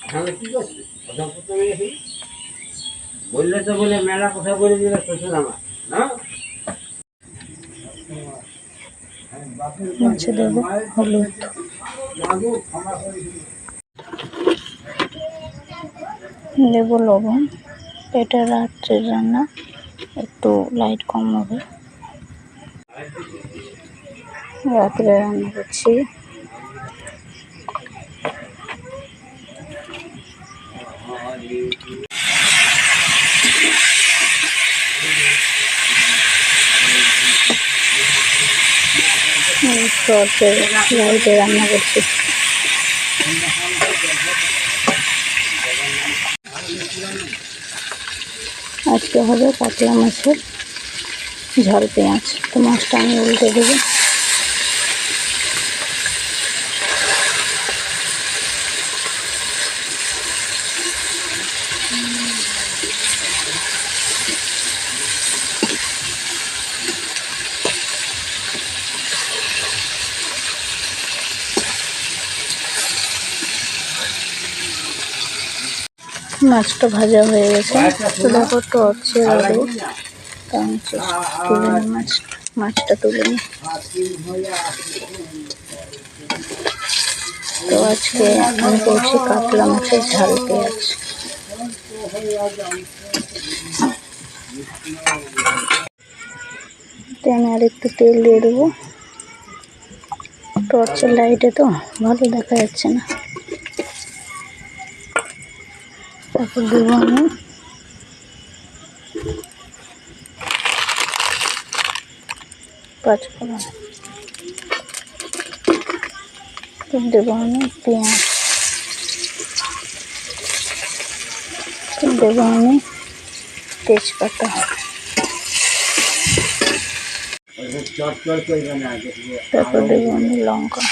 তাহলে কি করছে কথা করতে গেছি বললে তো বলে মেলা কথা বলে দিলে শ্বশুর আমার না মাছে দেবো হলুদ, দেবো লবণ। এটা রাত্রের রান্না, একটু লাইট কম হবে। রাত্রে রান্না করছি। টর্চের লাইটে রান্না করছি। আজকে হবে কাতলা মাছের ঝাল পেঁয়াজ। তো মাছটা আমি উল্টে দেবো। মাছটা ভাজা হয়ে গেছে। তো দেখো টর্চে আলু তুলে নিই মাছটা তুলে নিই। তো আজকে আমি করছি কাতলা মাছের ঝাল পেঁয়াজ। তো আমি আর একটু তেল দিয়ে দেবো। টর্চের লাইটে তো ভালো দেখা যাচ্ছে না। তারপর দেবো আমি পাঁচফোড়ন, দেবো আমি পেঁয়াজ, দেবো আমি তেজপাতা, তারপর দেবো আমি লঙ্কা।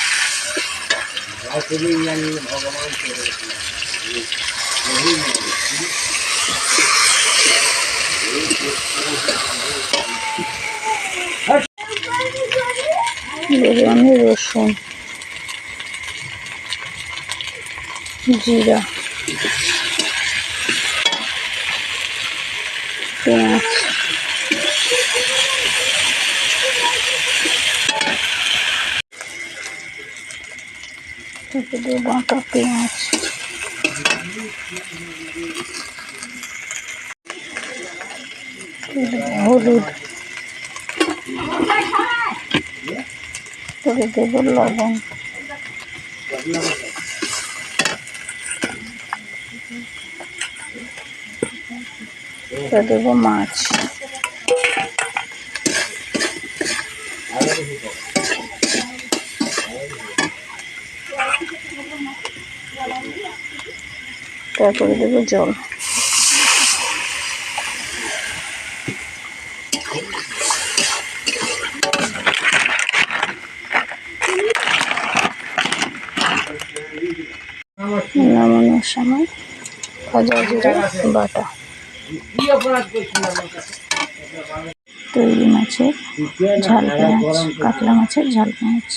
দেবো আমি রসুন, জিরা, পেঁয়াজ, তারপর দেবো বাটা পেঁয়াজ, হলুদ, তবে দেবো লবণ, দেবো মাছ, তারপরে দেবো জল। নামানোর সময় ভাজা জিরে বাটা। তৈরি মাছের ঝাল পেঁয়াজ, কাতলা মাছের ঝাল পেঁয়াজ।